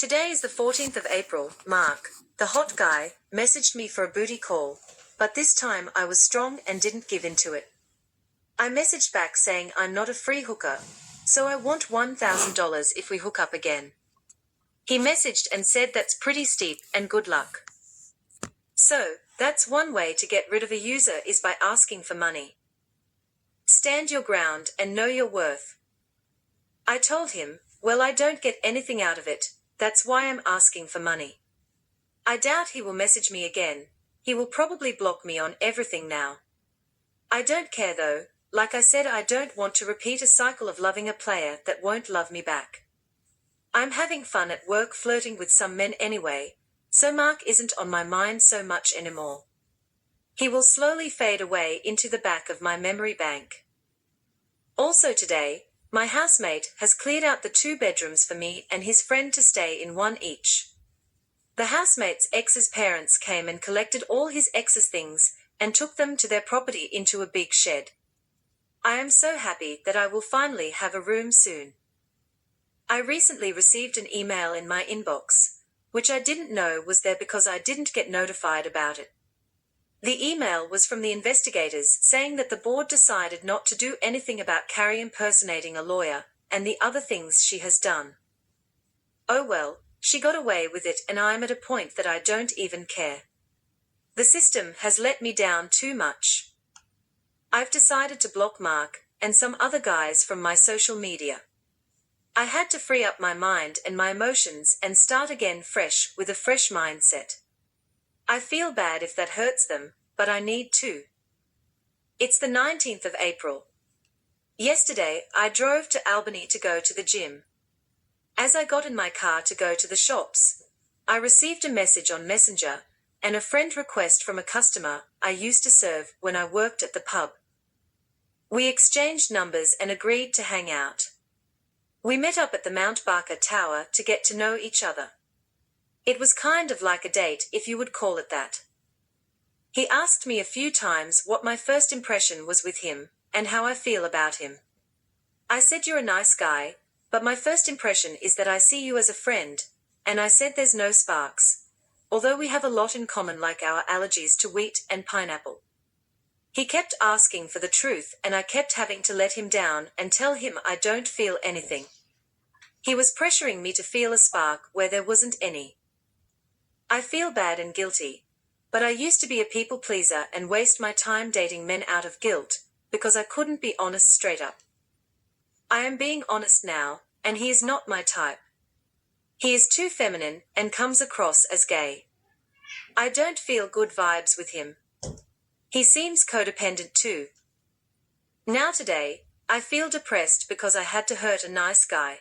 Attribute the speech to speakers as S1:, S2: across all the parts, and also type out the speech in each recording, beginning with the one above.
S1: Today is the 14th of April. Mark, the hot guy, messaged me for a booty call, but this time I was strong and didn't give in to it. I messaged back saying I'm not a free hooker, so I want $1,000 if we hook up again. He messaged and said that's pretty steep and good luck. So, that's one way to get rid of a user is by asking for money. Stand your ground and know your worth. I told him, well, I don't get anything out of it, that's why I'm asking for money. I doubt he will message me again, he will probably block me on everything now. I don't care though, like I said, I don't want to repeat a cycle of loving a player that won't love me back. I'm having fun at work flirting with some men anyway, so Mark isn't on my mind so much anymore. He will slowly fade away into the back of my memory bank. Also today, my housemate has cleared out the 2 bedrooms for me and his friend to stay in one each. The housemate's ex's parents came and collected all his ex's things and took them to their property into a big shed. I am so happy that I will finally have a room soon. I recently received an email in my inbox, which I didn't know was there because I didn't get notified about it. The email was from the investigators saying that the board decided not to do anything about Carrie impersonating a lawyer and the other things she has done. Oh well, she got away with it and I'm at a point that I don't even care. The system has let me down too much. I've decided to block Mark and some other guys from my social media. I had to free up my mind and my emotions and start again fresh with a fresh mindset. I feel bad if that hurts them, but I need to. It's the 19th of April. Yesterday, I drove to Albany to go to the gym. As I got in my car to go to the shops, I received a message on Messenger and a friend request from a customer I used to serve when I worked at the pub. We exchanged numbers and agreed to hang out. We met up at the Mount Barker Tower to get to know each other. It was kind of like a date, if you would call it that. He asked me a few times what my first impression was with him, and how I feel about him. I said you're a nice guy, but my first impression is that I see you as a friend, and I said there's no sparks, although we have a lot in common like our allergies to wheat and pineapple. He kept asking for the truth and I kept having to let him down and tell him I don't feel anything. He was pressuring me to feel a spark where there wasn't any. I feel bad and guilty, but I used to be a people pleaser and waste my time dating men out of guilt, because I couldn't be honest straight up. I am being honest now, and he is not my type. He is too feminine and comes across as gay. I don't feel good vibes with him. He seems codependent too. Now today, I feel depressed because I had to hurt a nice guy.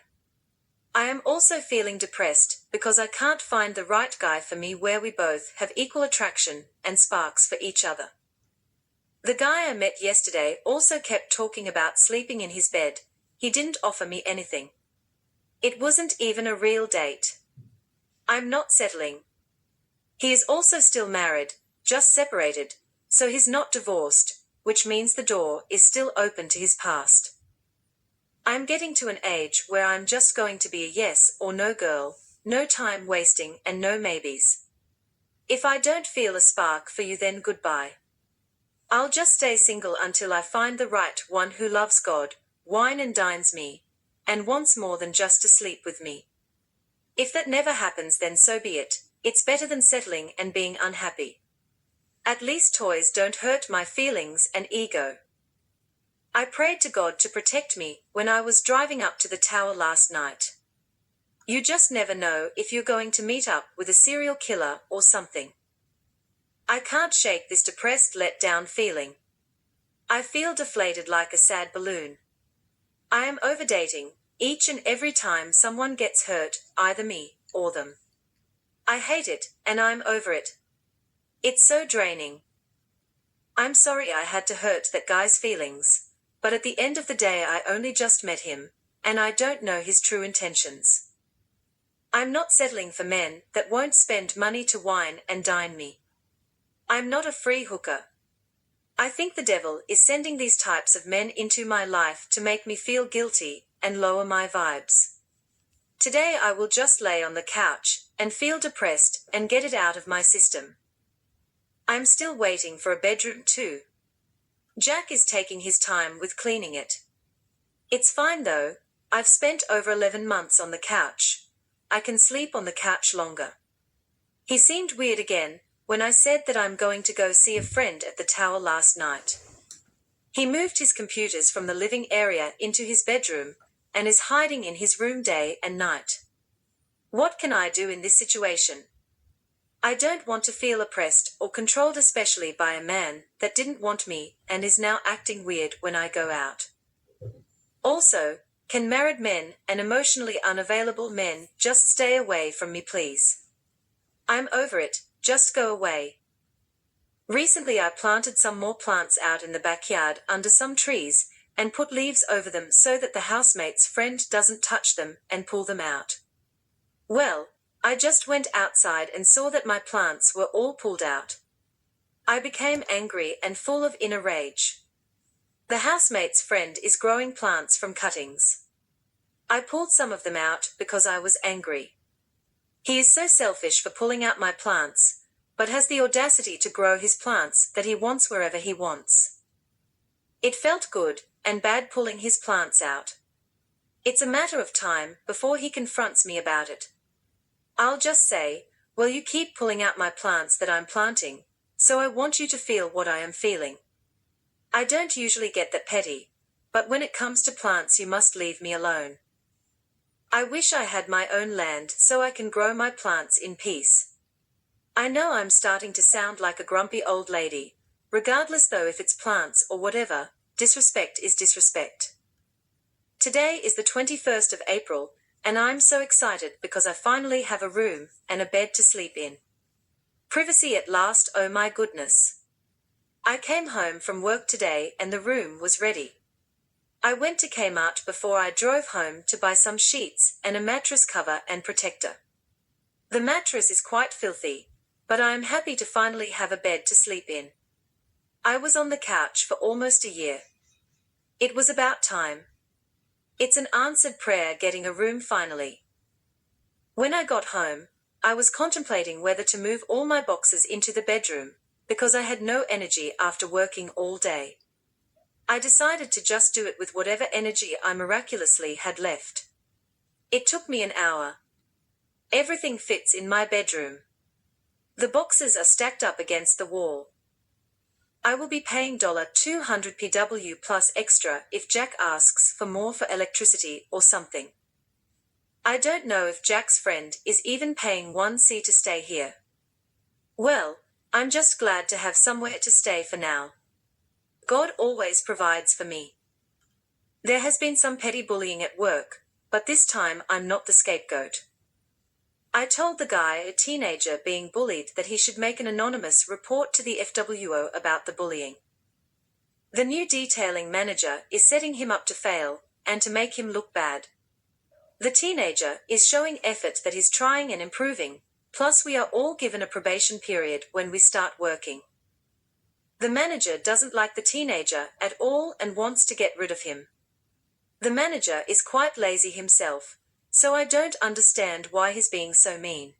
S1: I am also feeling depressed because I can't find the right guy for me where we both have equal attraction and sparks for each other. The guy I met yesterday also kept talking about sleeping in his bed. He didn't offer me anything. It wasn't even a real date. I'm not settling. He is also still married, just separated, so he's not divorced, which means the door is still open to his past. I'm getting to an age where I'm just going to be a yes or no girl, no time wasting and no maybes. If I don't feel a spark for you, then goodbye. I'll just stay single until I find the right one who loves God, wine and dines me, and wants more than just to sleep with me. If that never happens, then so be it. It's better than settling and being unhappy. At least toys don't hurt my feelings and ego. I prayed to God to protect me when I was driving up to the tower last night. You just never know if you're going to meet up with a serial killer or something. I can't shake this depressed, let down feeling. I feel deflated like a sad balloon. I am overdating each and every time someone gets hurt, either me or them. I hate it, and I'm over it. It's so draining. I'm sorry I had to hurt that guy's feelings. But at the end of the day I only just met him, and I don't know his true intentions. I'm not settling for men that won't spend money to wine and dine me. I'm not a free hooker. I think the devil is sending these types of men into my life to make me feel guilty and lower my vibes. Today I will just lay on the couch and feel depressed and get it out of my system. I'm still waiting for a bedroom too. Jack is taking his time with cleaning it. It's fine though, I've spent over 11 months on the couch. I can sleep on the couch longer. He seemed weird again when I said that I'm going to go see a friend at the tower last night. He moved his computers from the living area into his bedroom and is hiding in his room day and night. What can I do in this situation? I don't want to feel oppressed or controlled, especially by a man that didn't want me and is now acting weird when I go out. Also, can married men and emotionally unavailable men just stay away from me, please? I'm over it, just go away. Recently I planted some more plants out in the backyard under some trees and put leaves over them so that the housemate's friend doesn't touch them and pull them out. Well, I just went outside and saw that my plants were all pulled out. I became angry and full of inner rage. The housemate's friend is growing plants from cuttings. I pulled some of them out because I was angry. He is so selfish for pulling out my plants, but has the audacity to grow his plants that he wants wherever he wants. It felt good and bad pulling his plants out. It's a matter of time before he confronts me about it. I'll just say, well, you keep pulling out my plants that I'm planting, so I want you to feel what I am feeling. I don't usually get that petty, but when it comes to plants you must leave me alone. I wish I had my own land so I can grow my plants in peace. I know I'm starting to sound like a grumpy old lady. Regardless though if it's plants or whatever, disrespect is disrespect. Today is the 21st of April, and I'm so excited because I finally have a room and a bed to sleep in. Privacy at last, oh my goodness. I came home from work today and the room was ready. I went to Kmart before I drove home to buy some sheets and a mattress cover and protector. The mattress is quite filthy, but I am happy to finally have a bed to sleep in. I was on the couch for almost a year. It was about time. It's an answered prayer getting a room finally. When I got home, I was contemplating whether to move all my boxes into the bedroom, because I had no energy after working all day. I decided to just do it with whatever energy I miraculously had left. It took me an hour. Everything fits in my bedroom. The boxes are stacked up against the wall. I will be paying $200 PW plus extra if Jack asks for more for electricity or something. I don't know if Jack's friend is even paying 1C to stay here. Well, I'm just glad to have somewhere to stay for now. God always provides for me. There has been some petty bullying at work, but this time I'm not the scapegoat. I told the guy, a teenager being bullied, that he should make an anonymous report to the FWO about the bullying. The new detailing manager is setting him up to fail, and to make him look bad. The teenager is showing effort that he's trying and improving, plus we are all given a probation period when we start working. The manager doesn't like the teenager at all and wants to get rid of him. The manager is quite lazy himself, so I don't understand why he's being so mean.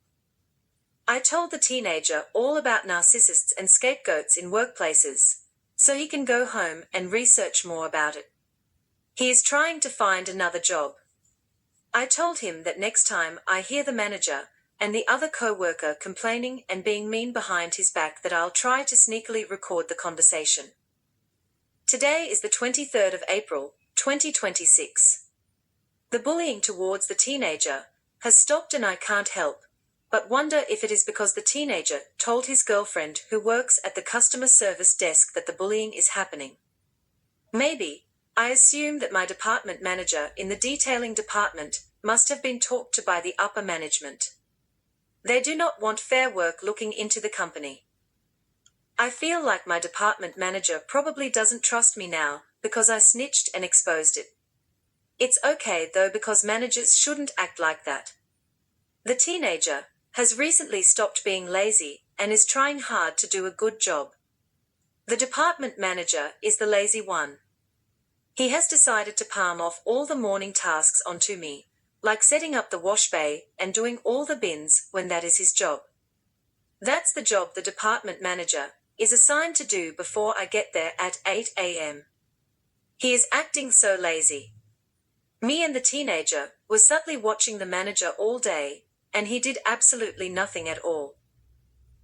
S1: I told the teenager all about narcissists and scapegoats in workplaces, so he can go home and research more about it. He is trying to find another job. I told him that next time I hear the manager and the other co-worker complaining and being mean behind his back, that I'll try to sneakily record the conversation. Today is the 23rd of April, 2026. The bullying towards the teenager has stopped and I can't help but wonder if it is because the teenager told his girlfriend who works at the customer service desk that the bullying is happening. Maybe. I assume that my department manager in the detailing department must have been talked to by the upper management. They do not want fair work looking into the company. I feel like my department manager probably doesn't trust me now because I snitched and exposed it. It's okay though, because managers shouldn't act like that. The teenager has recently stopped being lazy and is trying hard to do a good job. The department manager is the lazy one. He has decided to palm off all the morning tasks onto me, like setting up the wash bay and doing all the bins when that is his job. That's the job the department manager is assigned to do before I get there at 8 a.m. He is acting so lazy. Me and the teenager were subtly watching the manager all day, and he did absolutely nothing at all.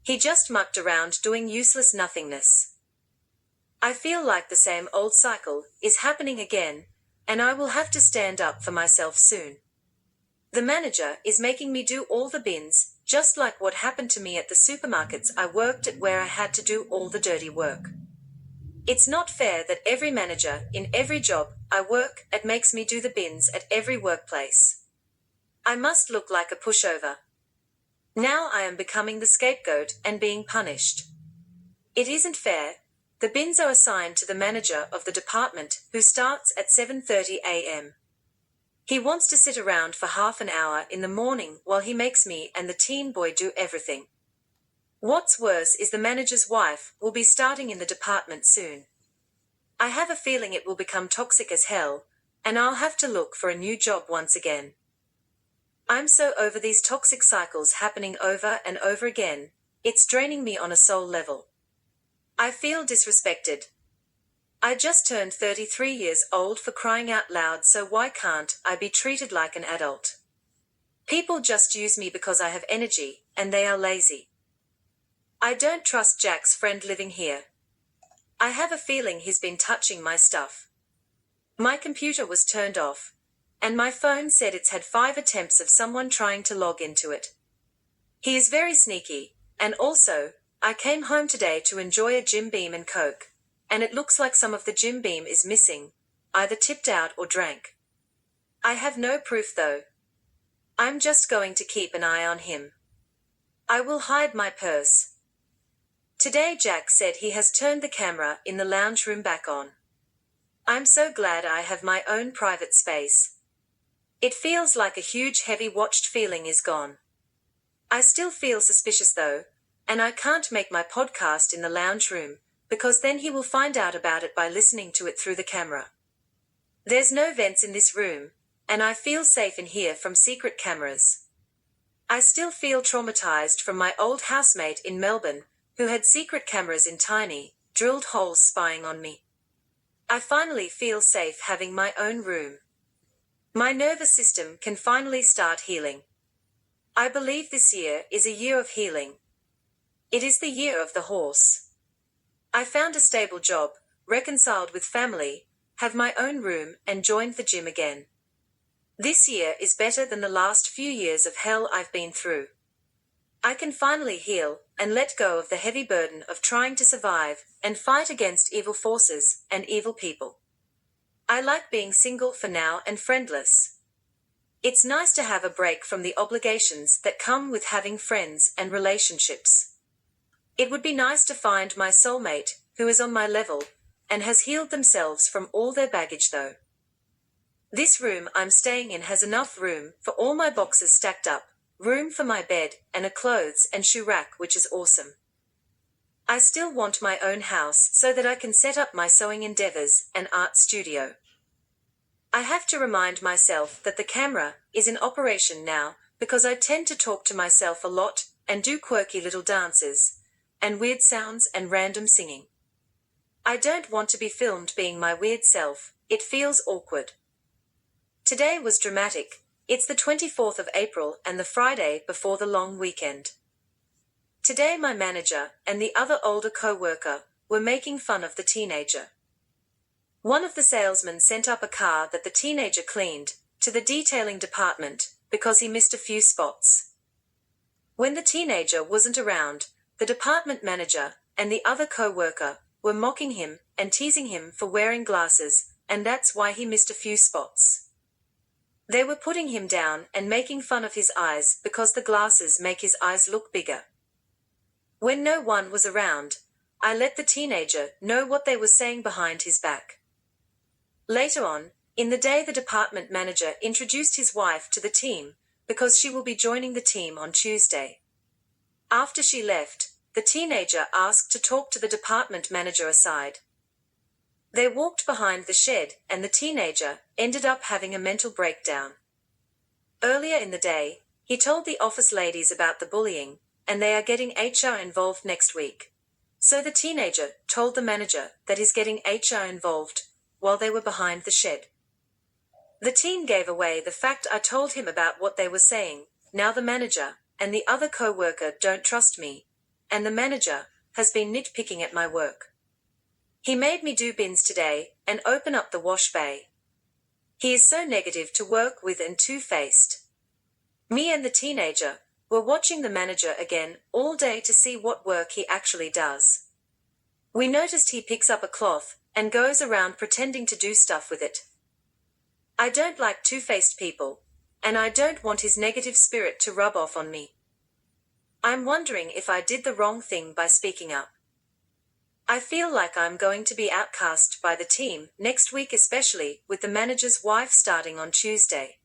S1: He just mucked around doing useless nothingness. I feel like the same old cycle is happening again, and I will have to stand up for myself soon. The manager is making me do all the bins, just like what happened to me at the supermarkets I worked at where I had to do all the dirty work. It's not fair that every manager in every job I work at makes me do the bins at every workplace. I must look like a pushover. Now I am becoming the scapegoat and being punished. It isn't fair. The bins are assigned to the manager of the department, who starts at 7:30 a.m. He wants to sit around for half an hour in the morning while he makes me and the teen boy do everything. What's worse is the manager's wife will be starting in the department soon. I have a feeling it will become toxic as hell, and I'll have to look for a new job once again. I'm so over these toxic cycles happening over and over again, it's draining me on a soul level. I feel disrespected. I just turned 33 years old, for crying out loud, so why can't I be treated like an adult? People just use me because I have energy, and they are lazy. I don't trust Jack's friend living here. I have a feeling he's been touching my stuff. My computer was turned off, and my phone said it's had 5 attempts of someone trying to log into it. He is very sneaky, and also, I came home today to enjoy a Jim Beam and Coke, and it looks like some of the Jim Beam is missing, either tipped out or drank. I have no proof though. I'm just going to keep an eye on him. I will hide my purse. Today Jack said he has turned the camera in the lounge room back on. I'm so glad I have my own private space. It feels like a huge heavy watched feeling is gone. I still feel suspicious though, and I can't make my podcast in the lounge room, because then he will find out about it by listening to it through the camera. There's no vents in this room, and I feel safe in here from secret cameras. I still feel traumatized from my old housemate in Melbourne, who had secret cameras in tiny, drilled holes spying on me. I finally feel safe having my own room. My nervous system can finally start healing. I believe this year is a year of healing. It is the year of the horse. I found a stable job, reconciled with family, have my own room, and joined the gym again. This year is better than the last few years of hell I've been through. I can finally heal and let go of the heavy burden of trying to survive and fight against evil forces and evil people. I like being single for now and friendless. It's nice to have a break from the obligations that come with having friends and relationships. It would be nice to find my soulmate, who is on my level, and has healed themselves from all their baggage though. This room I'm staying in has enough room for all my boxes stacked up, room for my bed, and a clothes and shoe rack, which is awesome. I still want my own house so that I can set up my sewing endeavors and art studio. I have to remind myself that the camera is in operation now, because I tend to talk to myself a lot and do quirky little dances and weird sounds and random singing. I don't want to be filmed being my weird self. It feels awkward. Today was dramatic. It's the 24th of April and the Friday before the long weekend. Today my manager and the other older co-worker were making fun of the teenager. One of the salesmen sent up a car that the teenager cleaned to the detailing department because he missed a few spots. When the teenager wasn't around, the department manager and the other co-worker were mocking him and teasing him for wearing glasses, and that's why he missed a few spots. They were putting him down and making fun of his eyes because the glasses make his eyes look bigger. When no one was around, I let the teenager know what they were saying behind his back. Later on, in the day, the department manager introduced his wife to the team because she will be joining the team on Tuesday. After she left, the teenager asked to talk to the department manager aside. They walked behind the shed, and the teenager ended up having a mental breakdown. Earlier in the day, he told the office ladies about the bullying, and they are getting HR involved next week. So the teenager told the manager that he's getting HR involved while they were behind the shed. The teen gave away the fact I told him about what they were saying. Now the manager and the other co-worker don't trust me, and the manager has been nitpicking at my work. He made me do bins today and open up the wash bay. He is so negative to work with and two-faced. Me and the teenager were watching the manager again all day to see what work he actually does. We noticed he picks up a cloth and goes around pretending to do stuff with it. I don't like two-faced people, and I don't want his negative spirit to rub off on me. I'm wondering if I did the wrong thing by speaking up. I feel like I'm going to be outcast by the team next week, especially with the manager's wife starting on Tuesday.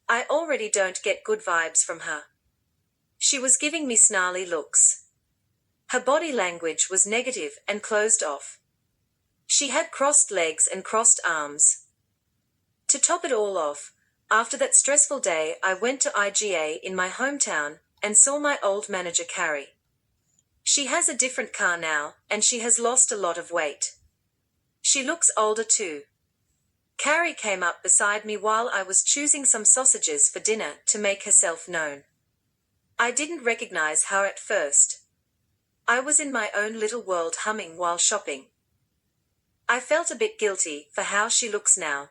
S1: I already don't get good vibes from her. She was giving me snarly looks. Her body language was negative and closed off. She had crossed legs and crossed arms. To top it all off, after that stressful day I went to IGA in my hometown and saw my old manager Carrie. She has a different car now, and she has lost a lot of weight. She looks older too. Carrie came up beside me while I was choosing some sausages for dinner to make herself known. I didn't recognize her at first. I was in my own little world humming while shopping. I felt a bit guilty for how she looks now.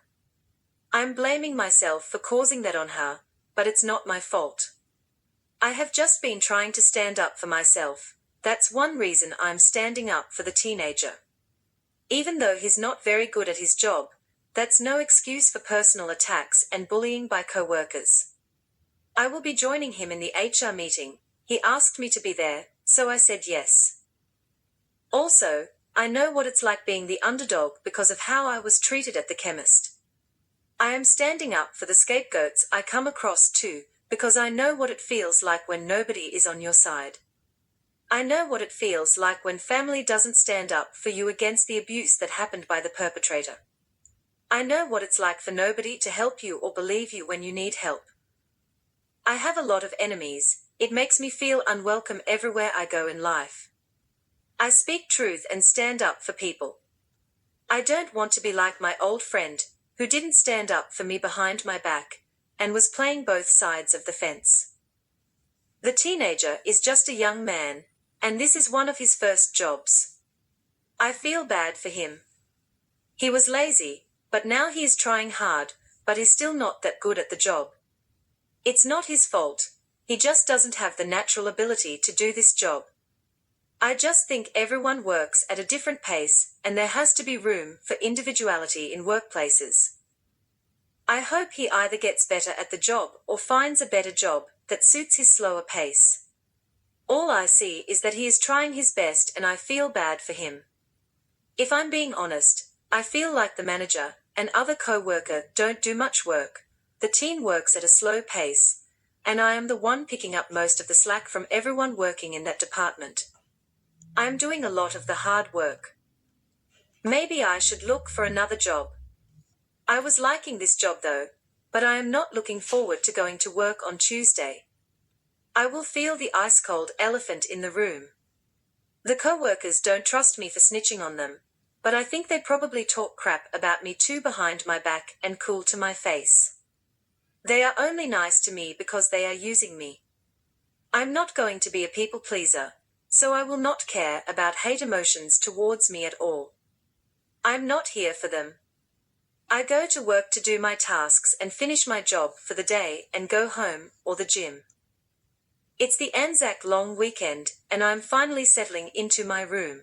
S1: I'm blaming myself for causing that on her, but it's not my fault. I have just been trying to stand up for myself. That's one reason I'm standing up for the teenager. Even though he's not very good at his job, that's no excuse for personal attacks and bullying by co-workers. I will be joining him in the HR meeting. He asked me to be there, so I said yes. Also, I know what it's like being the underdog because of how I was treated at the chemist. I am standing up for the scapegoats I come across too, because I know what it feels like when nobody is on your side. I know what it feels like when family doesn't stand up for you against the abuse that happened by the perpetrator. I know what it's like for nobody to help you or believe you when you need help. I have a lot of enemies. It makes me feel unwelcome everywhere I go in life. I speak truth and stand up for people. I don't want to be like my old friend, who didn't stand up for me behind my back, and was playing both sides of the fence. The teenager is just a young man, and this is one of his first jobs. I feel bad for him. He was lazy, but now he is trying hard, but is still not that good at the job. It's not his fault. He just doesn't have the natural ability to do this job. I just think everyone works at a different pace, and there has to be room for individuality in workplaces. I hope he either gets better at the job or finds a better job that suits his slower pace. All I see is that he is trying his best and I feel bad for him. If I'm being honest, I feel like the manager and other co-worker don't do much work. The teen works at a slow pace, and I am the one picking up most of the slack from everyone working in that department. I am doing a lot of the hard work. Maybe I should look for another job. I was liking this job though, but I am not looking forward to going to work on Tuesday. I will feel the ice-cold elephant in the room. The co-workers don't trust me for snitching on them, but I think they probably talk crap about me too behind my back and cool to my face. They are only nice to me because they are using me. I'm not going to be a people pleaser, so I will not care about hate emotions towards me at all. I'm not here for them. I go to work to do my tasks and finish my job for the day and go home or the gym. It's the Anzac long weekend, and I'm finally settling into my room.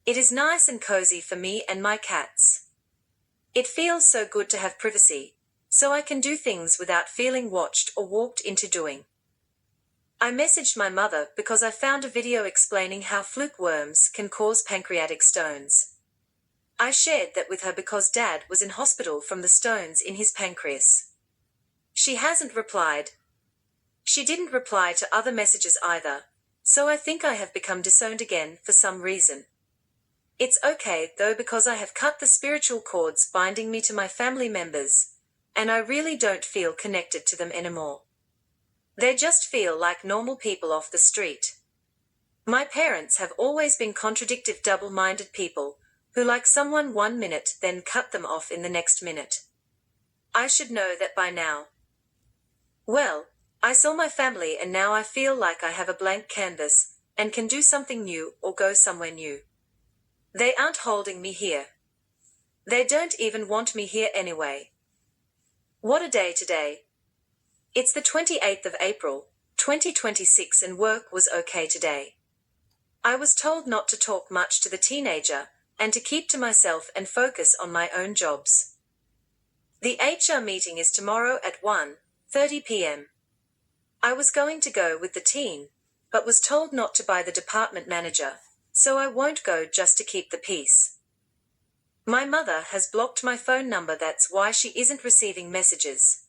S1: It is nice and cozy for me and my cats. It feels so good to have privacy, so I can do things without feeling watched or walked into doing. I messaged my mother because I found a video explaining how fluke worms can cause pancreatic stones. I shared that with her because Dad was in hospital from the stones in his pancreas. She hasn't replied. She didn't reply to other messages either, so I think I have become disowned again for some reason. It's okay though because I have cut the spiritual cords binding me to my family members, and I really don't feel connected to them anymore. They just feel like normal people off the street. My parents have always been contradictive, double-minded people who like someone 1 minute then cut them off in the next minute. I should know that by now. Well, I saw my family and now I feel like I have a blank canvas and can do something new or go somewhere new. They aren't holding me here. They don't even want me here anyway. What a day today. It's the 28th of April, 2026, and work was okay today. I was told not to talk much to the teenager and to keep to myself and focus on my own jobs. The HR meeting is tomorrow at 1:30 p.m. I was going to go with the teen, but was told not to by the department manager, so I won't go just to keep the peace. My mother has blocked my phone number, that's why she isn't receiving messages.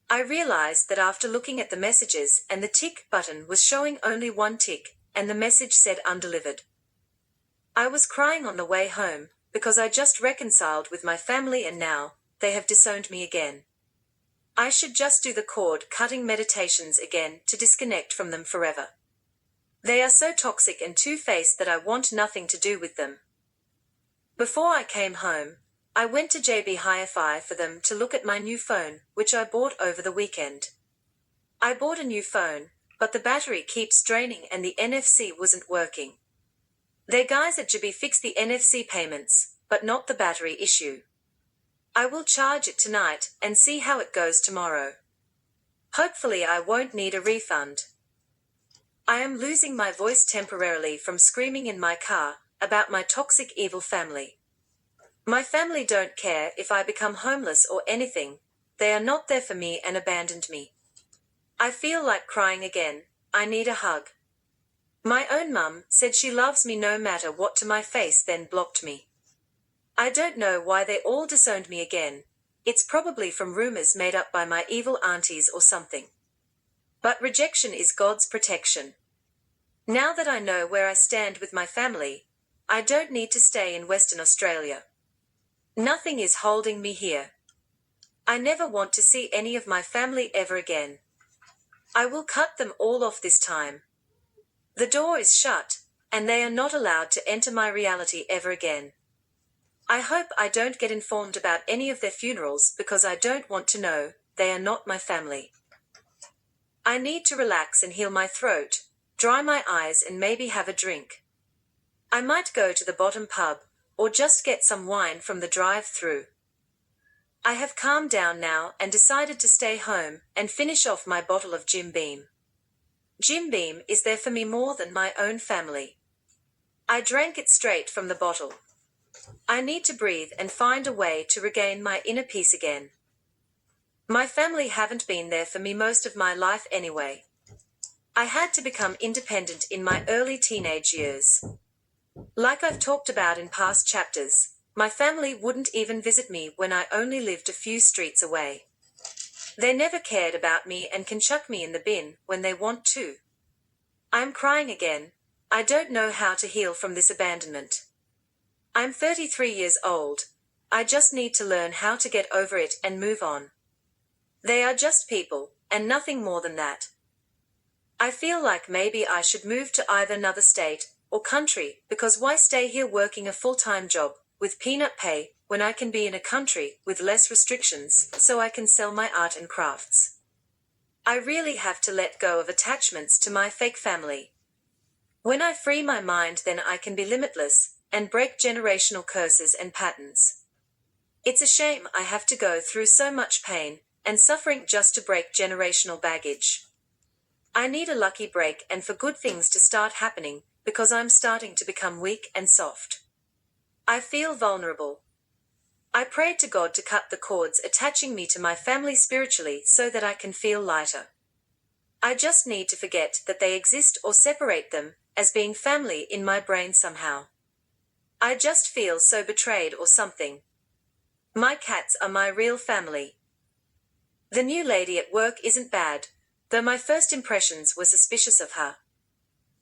S1: I realized that after looking at the messages and the tick button was showing only one tick, and the message said undelivered. I was crying on the way home, because I just reconciled with my family and now they have disowned me again. I should just do the cord-cutting meditations again to disconnect from them forever. They are so toxic and two-faced that I want nothing to do with them. Before I came home, I went to JB Hi-Fi for them to look at my new phone, which I bought over the weekend. I bought a new phone, but the battery keeps draining and the NFC wasn't working. Their guys at JB fixed the NFC payments, but not the battery issue. I will charge it tonight and see how it goes tomorrow. Hopefully I won't need a refund. I am losing my voice temporarily from screaming in my car about my toxic evil family. My family don't care if I become homeless or anything. They are not there for me and abandoned me. I feel like crying again. I need a hug. My own mum said she loves me no matter what to my face, then blocked me. I don't know why they all disowned me again. It's probably from rumors made up by my evil aunties or something. But rejection is God's protection. Now that I know where I stand with my family, I don't need to stay in Western Australia. Nothing is holding me here. I never want to see any of my family ever again. I will cut them all off this time. The door is shut, and they are not allowed to enter my reality ever again. I hope I don't get informed about any of their funerals because I don't want to know. They are not my family. I need to relax and heal my throat, dry my eyes and maybe have a drink. I might go to the bottom pub, or just get some wine from the drive-through. I have calmed down now and decided to stay home and finish off my bottle of Jim Beam. Jim Beam is there for me more than my own family. I drank it straight from the bottle. I need to breathe and find a way to regain my inner peace again. My family haven't been there for me most of my life anyway. I had to become independent in my early teenage years. Like I've talked about in past chapters, my family wouldn't even visit me when I only lived a few streets away. They never cared about me and can chuck me in the bin when they want to. I'm crying again. I don't know how to heal from this abandonment. I'm 33 years old. I just need to learn how to get over it and move on. They are just people, and nothing more than that. I feel like maybe I should move to either another state or country, because why stay here working a full-time job with peanut pay when I can be in a country with less restrictions so I can sell my art and crafts? I really have to let go of attachments to my fake family. When I free my mind, then I can be limitless and break generational curses and patterns. It's a shame I have to go through so much pain and suffering just to break generational baggage. I need a lucky break and for good things to start happening, because I'm starting to become weak and soft. I feel vulnerable. I prayed to God to cut the cords attaching me to my family spiritually so that I can feel lighter. I just need to forget that they exist or separate them as being family in my brain somehow. I just feel so betrayed or something. My cats are my real family. The new lady at work isn't bad, though my first impressions were suspicious of her.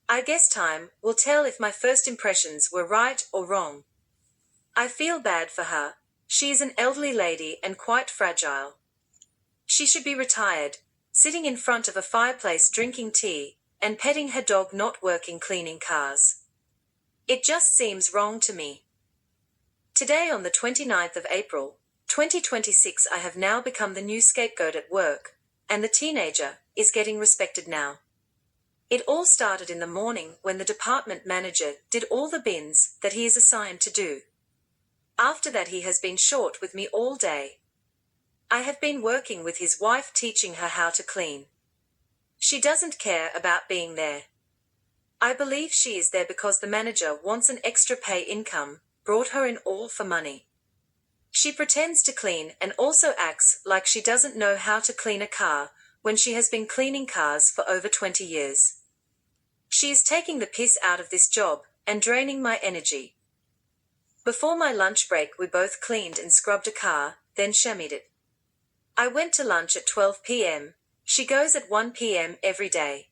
S1: I guess time will tell if my first impressions were right or wrong. I feel bad for her. She is an elderly lady and quite fragile. She should be retired, sitting in front of a fireplace drinking tea, and petting her dog, not working cleaning cars. It just seems wrong to me. Today, on the 29th of April, 2026, I have now become the new scapegoat at work, and the teenager is getting respected now. It all started in the morning when the department manager did all the bins that he is assigned to do. After that, he has been short with me all day. I have been working with his wife, teaching her how to clean. She doesn't care about being there. I believe she is there because the manager wants an extra pay income, brought her in all for money. She pretends to clean and also acts like she doesn't know how to clean a car when she has been cleaning cars for over 20 years. She is taking the piss out of this job and draining my energy. Before my lunch break, we both cleaned and scrubbed a car, then chamoised it. I went to lunch at 12 p.m. She goes at 1 p.m. every day.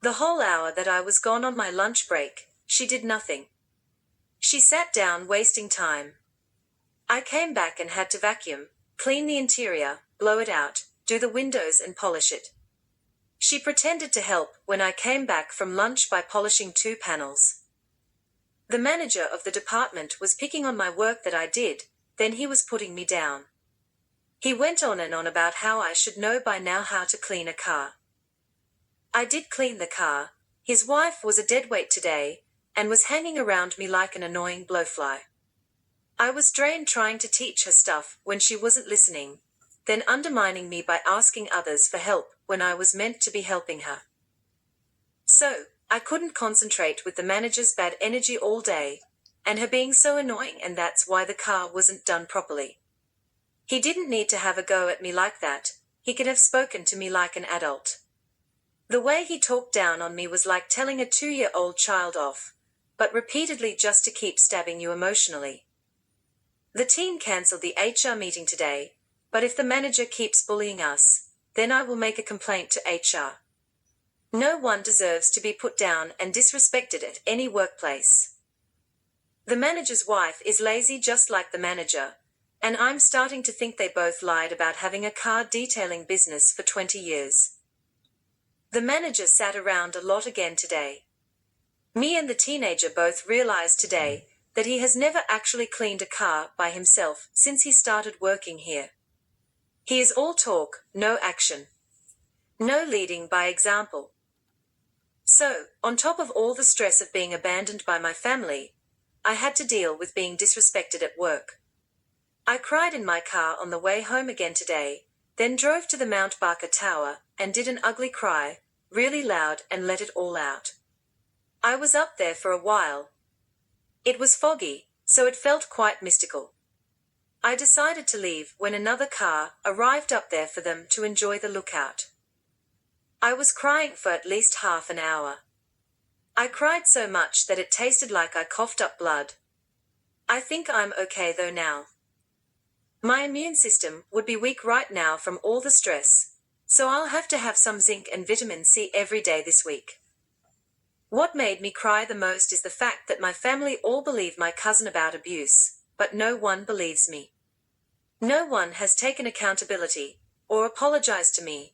S1: The whole hour that I was gone on my lunch break, she did nothing. She sat down, wasting time. I came back and had to vacuum, clean the interior, blow it out, do the windows and polish it. She pretended to help when I came back from lunch by polishing 2 panels. The manager of the department was picking on my work that I did, then he was putting me down. He went on and on about how I should know by now how to clean a car. I did clean the car. His wife was a deadweight today, and was hanging around me like an annoying blowfly. I was drained trying to teach her stuff when she wasn't listening, then undermining me by asking others for help when I was meant to be helping her. So, I couldn't concentrate with the manager's bad energy all day, and her being so annoying, and that's why the car wasn't done properly. He didn't need to have a go at me like that. He could have spoken to me like an adult. The way he talked down on me was like telling a 2-year-old child off, but repeatedly just to keep stabbing you emotionally. The team cancelled the HR meeting today, but if the manager keeps bullying us, then I will make a complaint to HR. No one deserves to be put down and disrespected at any workplace. The manager's wife is lazy just like the manager, and I'm starting to think they both lied about having a car detailing business for 20 years. The manager sat around a lot again today. Me and the teenager both realized today that he has never actually cleaned a car by himself since he started working here. He is all talk, no action. No leading by example. So, on top of all the stress of being abandoned by my family, I had to deal with being disrespected at work. I cried in my car on the way home again today, then drove to the Mount Barker Tower and did an ugly cry, really loud, and let it all out. I was up there for a while. It was foggy, so it felt quite mystical. I decided to leave when another car arrived up there for them to enjoy the lookout. I was crying for at least half an hour. I cried so much that it tasted like I coughed up blood. I think I'm okay though now. My immune system would be weak right now from all the stress, so I'll have to have some zinc and vitamin C every day this week. What made me cry the most is the fact that my family all believe my cousin about abuse, but no one believes me. No one has taken accountability or apologized to me,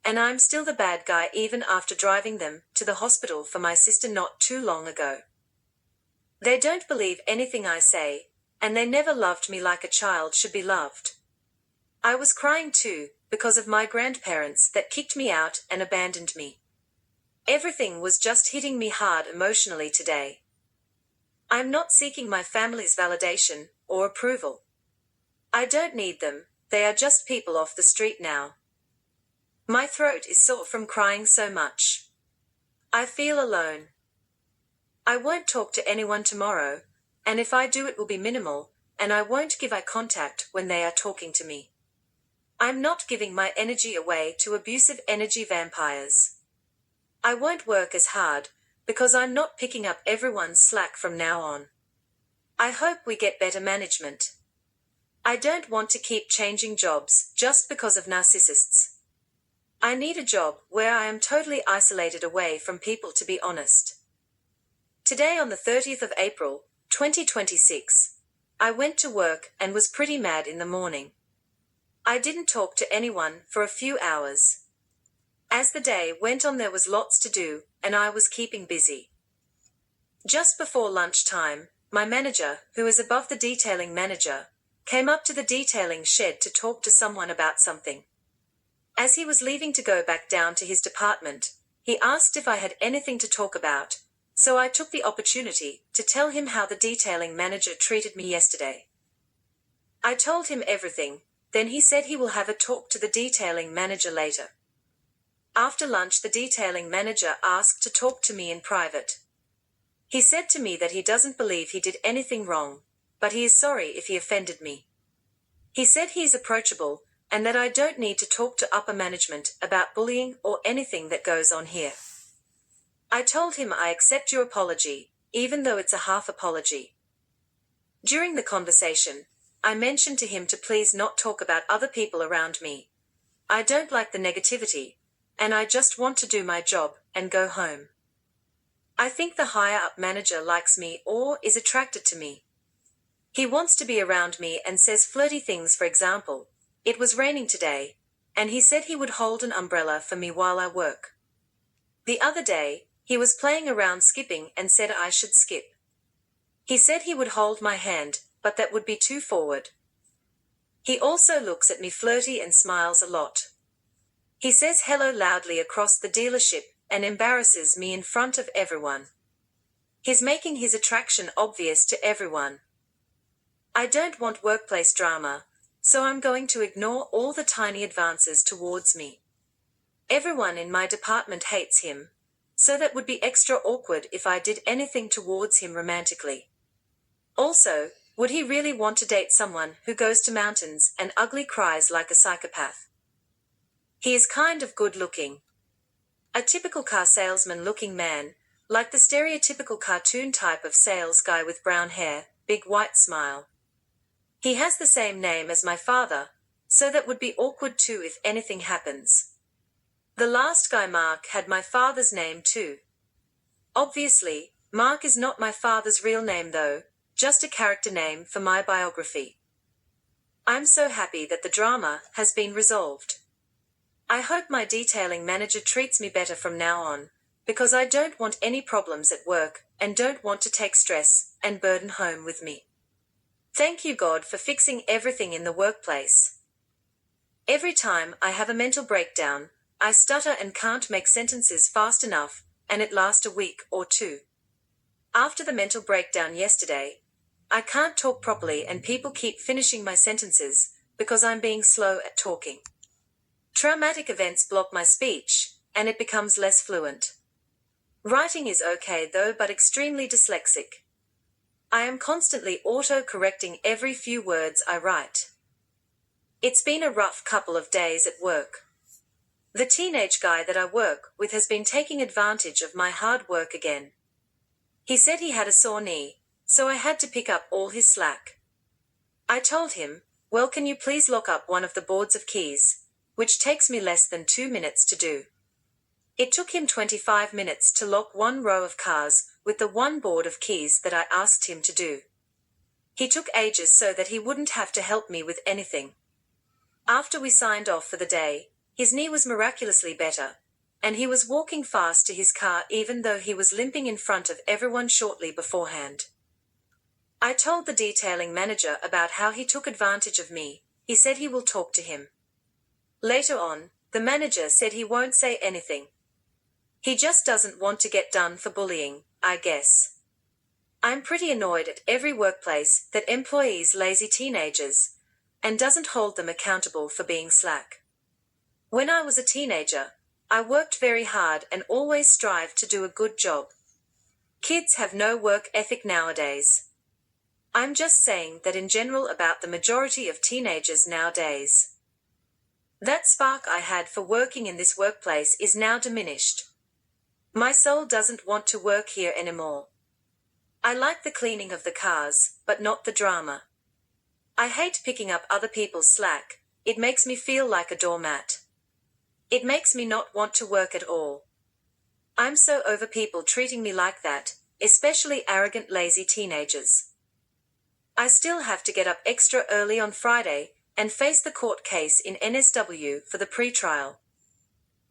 S1: and I'm still the bad guy even after driving them to the hospital for my sister not too long ago. They don't believe anything I say, and they never loved me like a child should be loved. I was crying too, because of my grandparents that kicked me out and abandoned me. Everything was just hitting me hard emotionally today. I'm not seeking my family's validation or approval. I don't need them, they are just people off the street now. My throat is sore from crying so much. I feel alone. I won't talk to anyone tomorrow, and if I do it will be minimal, and I won't give eye contact when they are talking to me. I'm not giving my energy away to abusive energy vampires. I won't work as hard, because I'm not picking up everyone's slack from now on. I hope we get better management. I don't want to keep changing jobs just because of narcissists. I need a job where I am totally isolated away from people, to be honest. Today, on the 30th of April, 2026, I went to work and was pretty mad in the morning. I didn't talk to anyone for a few hours. As the day went on, there was lots to do, and I was keeping busy. Just before lunchtime, my manager, who is above the detailing manager, came up to the detailing shed to talk to someone about something. As he was leaving to go back down to his department, he asked if I had anything to talk about, so I took the opportunity to tell him how the detailing manager treated me yesterday. I told him everything, then he said he will have a talk to the detailing manager later. After lunch, the detailing manager asked to talk to me in private. He said to me that he doesn't believe he did anything wrong, but he is sorry if he offended me. He said he is approachable, and that I don't need to talk to upper management about bullying or anything that goes on here. I told him I accept your apology, even though it's a half apology. During the conversation, I mentioned to him to please not talk about other people around me. I don't like the negativity, and I just want to do my job and go home. I think the higher-up manager likes me or is attracted to me. He wants to be around me and says flirty things. For example, it was raining today, and he said he would hold an umbrella for me while I work. The other day, he was playing around skipping and said I should skip. He said he would hold my hand, but that would be too forward. He also looks at me flirty and smiles a lot. He says hello loudly across the dealership and embarrasses me in front of everyone. He's making his attraction obvious to everyone. I don't want workplace drama, so I'm going to ignore all the tiny advances towards me. Everyone in my department hates him, so that would be extra awkward if I did anything towards him romantically. Also, would he really want to date someone who goes to mountains and ugly cries like a psychopath? He is kind of good looking. A typical car salesman looking man, like the stereotypical cartoon type of sales guy with brown hair, big white smile. He has the same name as my father, so that would be awkward too if anything happens. The last guy, Mark, had my father's name too. Obviously, Mark is not my father's real name though, just a character name for my biography. I'm so happy that the drama has been resolved. I hope my detailing manager treats me better from now on, because I don't want any problems at work and don't want to take stress and burden home with me. Thank you, God, for fixing everything in the workplace. Every time I have a mental breakdown, I stutter and can't make sentences fast enough, and it lasts a week or two. After the mental breakdown yesterday, I can't talk properly and people keep finishing my sentences because I'm being slow at talking. Traumatic events block my speech, and it becomes less fluent. Writing is okay though, but extremely dyslexic. I am constantly auto-correcting every few words I write. It's been a rough couple of days at work. The teenage guy that I work with has been taking advantage of my hard work again. He said he had a sore knee, so I had to pick up all his slack. I told him, well, can you please lock up one of the boards of keys, which takes me less than 2 minutes to do. It took him 25 minutes to lock one row of cars with the one board of keys that I asked him to do. He took ages so that he wouldn't have to help me with anything. After we signed off for the day, his knee was miraculously better, and he was walking fast to his car even though he was limping in front of everyone shortly beforehand. I told the detailing manager about how he took advantage of me. He said he will talk to him. Later on, the manager said he won't say anything. He just doesn't want to get done for bullying, I guess. I'm pretty annoyed at every workplace that employs lazy teenagers and doesn't hold them accountable for being slack. When I was a teenager, I worked very hard and always strived to do a good job. Kids have no work ethic nowadays. I'm just saying that in general about the majority of teenagers nowadays. That spark I had for working in this workplace is now diminished. My soul doesn't want to work here anymore. I like the cleaning of the cars, but not the drama. I hate picking up other people's slack. It makes me feel like a doormat. It makes me not want to work at all. I'm so over people treating me like that, especially arrogant, lazy teenagers. I still have to get up extra early on Friday and face the court case in NSW for the pre-trial.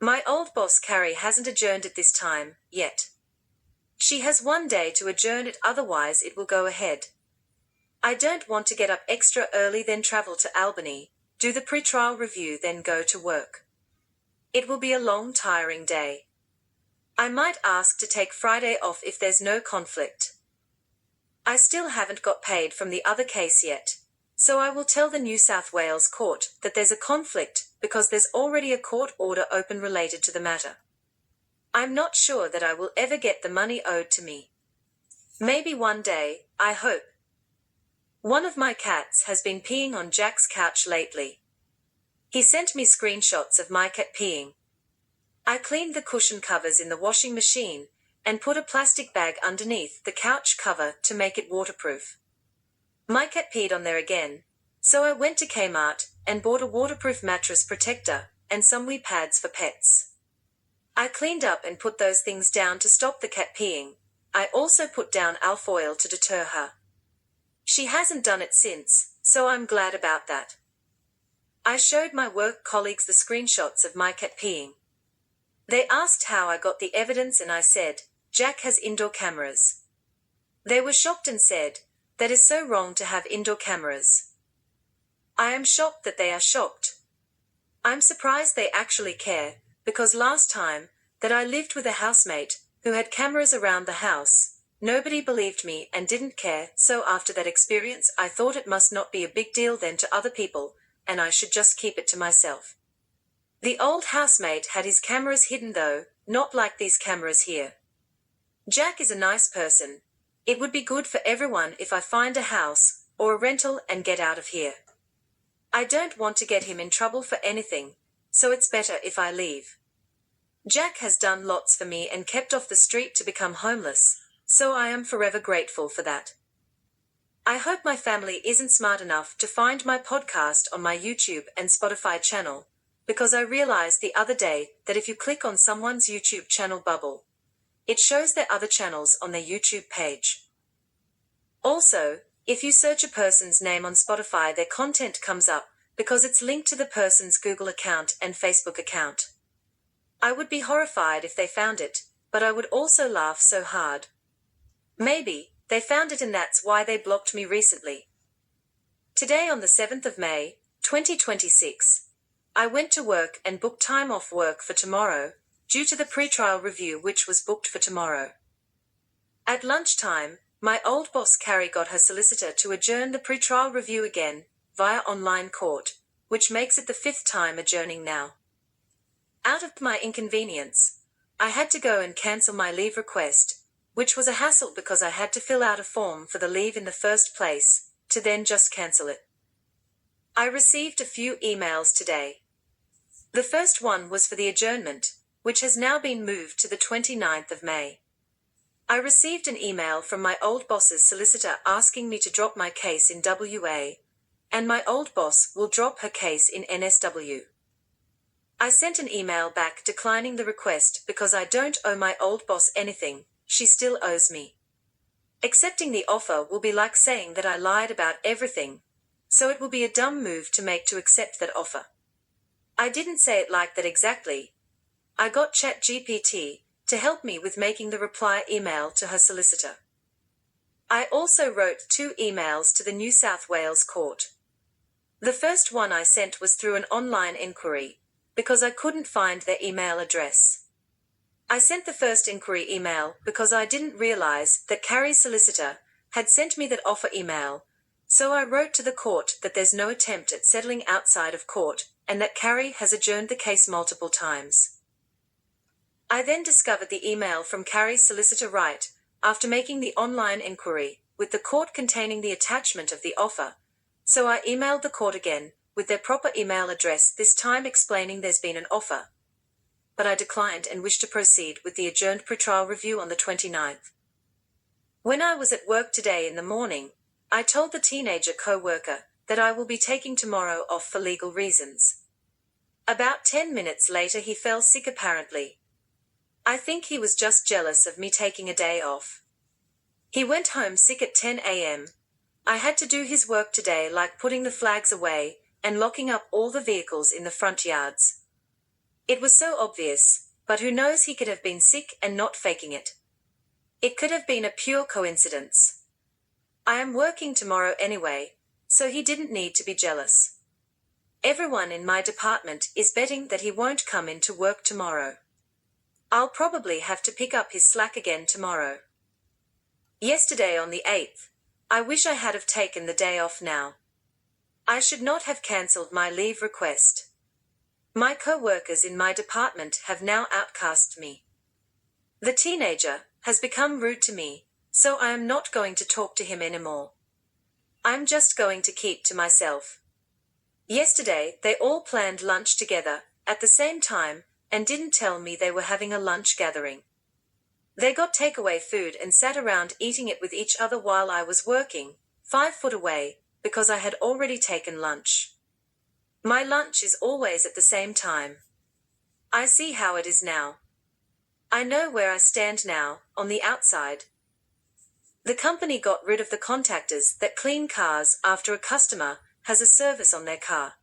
S1: My old boss Carrie hasn't adjourned it this time, yet. She has one day to adjourn it, otherwise it will go ahead. I don't want to get up extra early then travel to Albany, do the pre-trial review then go to work. It will be a long tiring day. I might ask to take Friday off if there's no conflict. I still haven't got paid from the other case yet, so I will tell the New South Wales court that there's a conflict because there's already a court order open related to the matter. I'm not sure that I will ever get the money owed to me. Maybe one day, I hope. One of my cats has been peeing on Jack's couch lately. He sent me screenshots of my cat peeing. I cleaned the cushion covers in the washing machine and put a plastic bag underneath the couch cover to make it waterproof. My cat peed on there again, so I went to Kmart and bought a waterproof mattress protector and some wee pads for pets. I cleaned up and put those things down to stop the cat peeing. I also put down alfoil to deter her. She hasn't done it since, so I'm glad about that. I showed my work colleagues the screenshots of my cat peeing. They asked how I got the evidence and I said, Jack has indoor cameras. They were shocked and said, that is so wrong to have indoor cameras. I am shocked that they are shocked. I'm surprised they actually care, because last time that I lived with a housemate who had cameras around the house, nobody believed me and didn't care, so after that experience I thought it must not be a big deal then to other people, and I should just keep it to myself. The old housemate had his cameras hidden though, not like these cameras here. Jack is a nice person. It would be good for everyone if I find a house or a rental and get out of here. I don't want to get him in trouble for anything, so it's better if I leave. Jack has done lots for me and kept off the street to become homeless, so I am forever grateful for that. I hope my family isn't smart enough to find my podcast on my YouTube and Spotify channel, because I realized the other day that if you click on someone's YouTube channel bubble, it shows their other channels on their YouTube page. Also, if you search a person's name on Spotify, their content comes up because it's linked to the person's Google account and Facebook account. I would be horrified if they found it, but I would also laugh so hard. Maybe they found it and that's why they blocked me recently. Today on the 7th of May, 2026, I went to work and booked time off work for tomorrow, due to the pre-trial review which was booked for tomorrow. At lunchtime, my old boss Carrie got her solicitor to adjourn the pre-trial review again, via online court, which makes it the 5th time adjourning now. Out of my inconvenience, I had to go and cancel my leave request, which was a hassle because I had to fill out a form for the leave in the first place, to then just cancel it. I received a few emails today. The first one was for the adjournment, which has now been moved to the 29th of May. I received an email from my old boss's solicitor asking me to drop my case in WA, and my old boss will drop her case in NSW. I sent an email back declining the request because I don't owe my old boss anything, she still owes me. Accepting the offer will be like saying that I lied about everything, so it will be a dumb move to make to accept that offer. I didn't say it like that exactly. I got ChatGPT to help me with making the reply email to her solicitor. I also wrote 2 emails to the New South Wales court. The first one I sent was through an online inquiry, because I couldn't find their email address. I sent the first inquiry email because I didn't realize that Carrie's solicitor had sent me that offer email, so I wrote to the court that there's no attempt at settling outside of court and that Carrie has adjourned the case multiple times. I then discovered the email from Carrie's solicitor right after making the online inquiry, with the court containing the attachment of the offer, so I emailed the court again with their proper email address, this time explaining there's been an offer, but I declined and wished to proceed with the adjourned pretrial review on the 29th. When I was at work today in the morning, I told the teenager co-worker that I will be taking tomorrow off for legal reasons. About 10 minutes later he fell sick apparently. I think he was just jealous of me taking a day off. He went home sick at 10 a.m. I had to do his work today, like putting the flags away, and locking up all the vehicles in the front yards. It was so obvious, but who knows, he could have been sick and not faking it. It could have been a pure coincidence. I am working tomorrow anyway, so he didn't need to be jealous. Everyone in my department is betting that he won't come into work tomorrow. I'll probably have to pick up his slack again tomorrow. Yesterday on the 8th, I wish I had have taken the day off now. I should not have cancelled my leave request. My co-workers in my department have now outcast me. The teenager has become rude to me, so I am not going to talk to him anymore. I'm just going to keep to myself. Yesterday, they all planned lunch together, at the same time, and didn't tell me they were having a lunch gathering. They got takeaway food and sat around eating it with each other while I was working, 5 foot away, because I had already taken lunch. My lunch is always at the same time. I see how it is now. I know where I stand now, on the outside. The company got rid of the contactors that clean cars after a customer has a service on their car.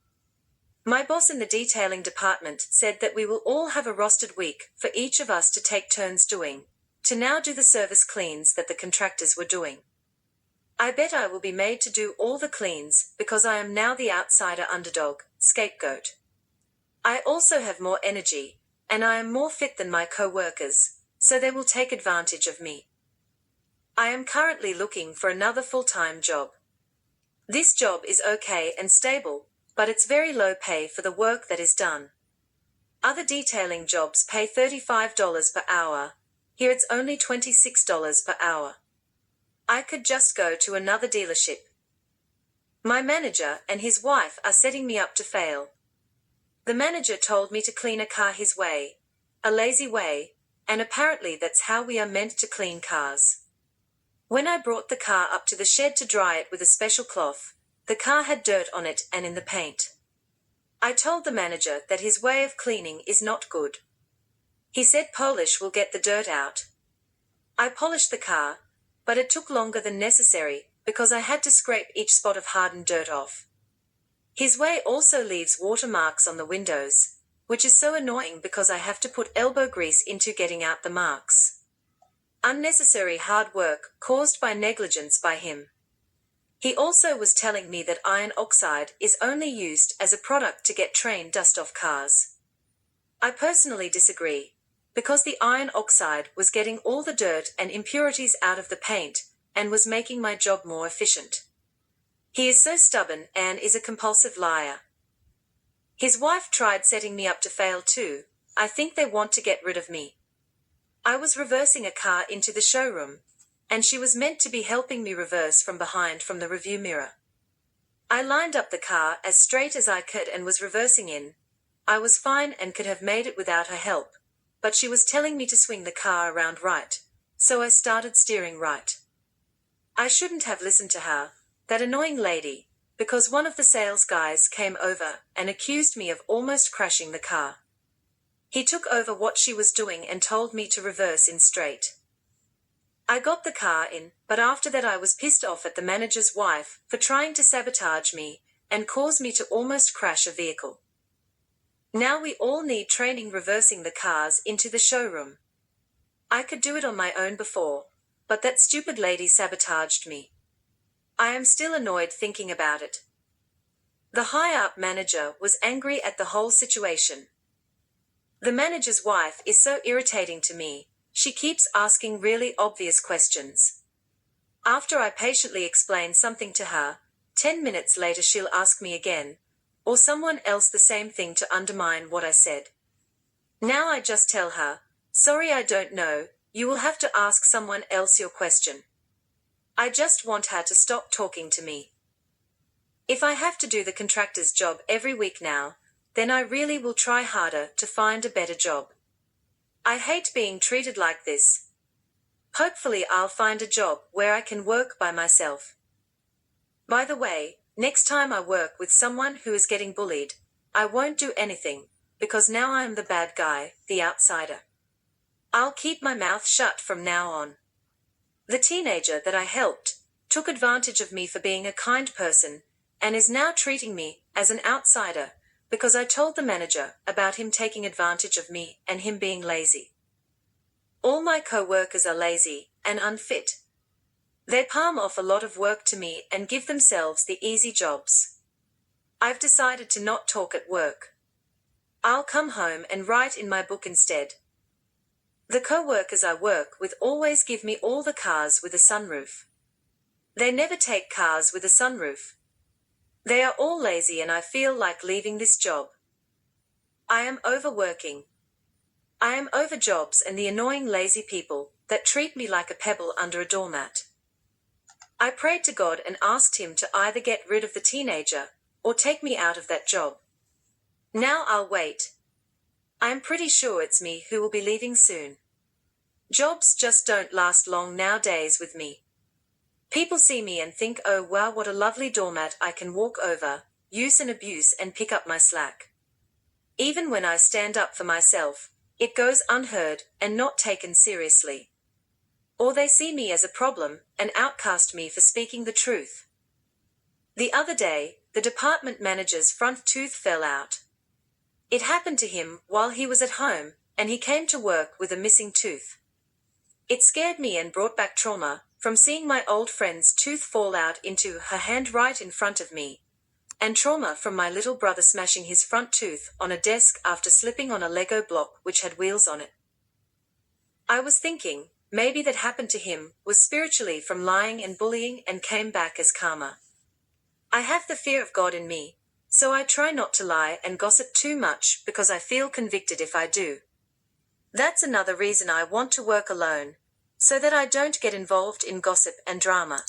S1: My boss in the detailing department said that we will all have a rostered week for each of us to take turns doing, to now do the service cleans that the contractors were doing. I bet I will be made to do all the cleans because I am now the outsider underdog, scapegoat. I also have more energy, and I am more fit than my co-workers, so they will take advantage of me. I am currently looking for another full-time job. This job is okay and stable, but it's very low pay for the work that is done. Other detailing jobs pay $35 per hour. Here it's only $26 per hour. I could just go to another dealership. My manager and his wife are setting me up to fail. The manager told me to clean a car his way, a lazy way, and apparently that's how we are meant to clean cars. When I brought the car up to the shed to dry it with a special cloth, the car had dirt on it and in the paint. I told the manager that his way of cleaning is not good. He said polish will get the dirt out. I polished the car, but it took longer than necessary because I had to scrape each spot of hardened dirt off. His way also leaves watermarks on the windows, which is so annoying because I have to put elbow grease into getting out the marks. Unnecessary hard work caused by negligence by him. He also was telling me that iron oxide is only used as a product to get train dust off cars. I personally disagree, because the iron oxide was getting all the dirt and impurities out of the paint and was making my job more efficient. He is so stubborn and is a compulsive liar. His wife tried setting me up to fail too. I think they want to get rid of me. I was reversing a car into the showroom, and she was meant to be helping me reverse from behind from the review mirror. I lined up the car as straight as I could and was reversing in. I was fine and could have made it without her help, but she was telling me to swing the car around right, so I started steering right. I shouldn't have listened to her, that annoying lady, because one of the sales guys came over and accused me of almost crashing the car. He took over what she was doing and told me to reverse in straight. I got the car in, but after that I was pissed off at the manager's wife for trying to sabotage me and cause me to almost crash a vehicle. Now we all need training reversing the cars into the showroom. I could do it on my own before, but that stupid lady sabotaged me. I am still annoyed thinking about it. The high-up manager was angry at the whole situation. The manager's wife is so irritating to me. She keeps asking really obvious questions. After I patiently explain something to her, 10 minutes later she'll ask me again, or someone else the same thing to undermine what I said. Now I just tell her, sorry I don't know, you will have to ask someone else your question. I just want her to stop talking to me. If I have to do the contractor's job every week now, then I really will try harder to find a better job. I hate being treated like this. Hopefully I'll find a job where I can work by myself. By the way, next time I work with someone who is getting bullied, I won't do anything, because now I am the bad guy, the outsider. I'll keep my mouth shut from now on. The teenager that I helped took advantage of me for being a kind person and is now treating me as an outsider because I told the manager about him taking advantage of me and him being lazy. All my co-workers are lazy and unfit. They palm off a lot of work to me and give themselves the easy jobs. I've decided to not talk at work. I'll come home and write in my book instead. The co-workers I work with always give me all the cars with a sunroof. They never take cars with a sunroof. They are all lazy and I feel like leaving this job. I am overworking. I am over jobs and the annoying lazy people that treat me like a pebble under a doormat. I prayed to God and asked him to either get rid of the teenager or take me out of that job. Now I'll wait. I am pretty sure it's me who will be leaving soon. Jobs just don't last long nowadays with me. People see me and think, oh wow, what a lovely doormat I can walk over, use and abuse and pick up my slack. Even when I stand up for myself, it goes unheard and not taken seriously. Or they see me as a problem and outcast me for speaking the truth. The other day, the department manager's front tooth fell out. It happened to him while he was at home, and he came to work with a missing tooth. It scared me and brought back trauma from seeing my old friend's tooth fall out into her hand right in front of me, and trauma from my little brother smashing his front tooth on a desk after slipping on a Lego block which had wheels on it. I was thinking, maybe that happened to him was spiritually from lying and bullying and came back as karma. I have the fear of God in me, so I try not to lie and gossip too much because I feel convicted if I do. That's another reason I want to work alone, so that I don't get involved in gossip and drama.